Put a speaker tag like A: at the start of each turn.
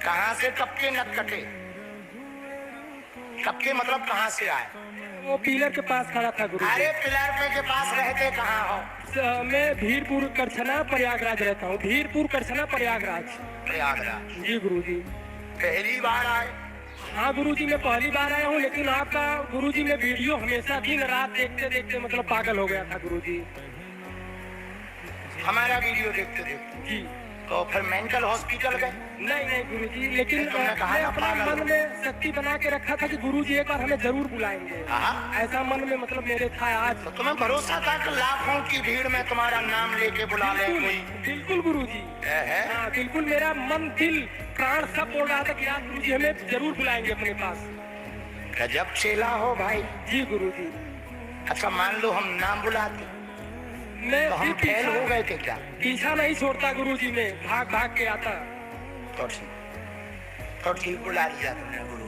A: कहाँ से टपके नटकटे? टपके मतलब कहाँ से आए?
B: वो पिलर के पास खड़ा था गुरुजी।
A: अरे पिलर पे के पास रहते कहाँ हो?
B: मैं धीरपुर करछना प्रयागराज रहता हूँ। धीरपुर करछना प्रयागराज।
A: प्रयागराज।
B: जी गुरुजी।
A: पहली बार आए?
B: हाँ गुरुजी, मैं पहली बार आया हूँ, लेकिन आपका गुरुजी मैं वीडियो हमेशा दिन रात देखते देखते मतलब पागल हो गया था गुरुजी।
A: हमारा वीडियो देखते देखते
B: जी।
A: तो फिर मेंटल हॉस्पिटल गए?
B: नहीं नहीं गुरुजी, लेकिन
A: तुमने कहा
B: मैं
A: ना
B: अपने
A: पागल
B: मन में शक्ति बना के रखा था कि गुरुजी एक बार हमें जरूर बुलाएंगे।
A: हाँ।
B: ऐसा मन में मतलब मेरे था आज।
A: तो तुम्हें भरोसा था कि लाखों की भीड़ में तुम्हारा नाम लेके बुला ले
B: बिल्कुल
A: कोई?
B: बिल्कुल गुरुजी।
A: है?
B: हाँ बिल्कुल, मेरा मन दिल प्राण सब बोल रहा था कि आज गुरुजी हमें जरूर बुलाएंगे अपने पास।
A: गजब चेला हो भाई।
B: जी गुरुजी।
A: अच्छा मान लो हम नाम बुलाते
B: मैं
A: तो हम
B: फिर
A: फेल हो गए थे क्या?
B: पीछा नहीं छोड़ता गुरुजी, में भाग भाग के आता।
A: तो ठीक बुला लिया तुमने गुरु।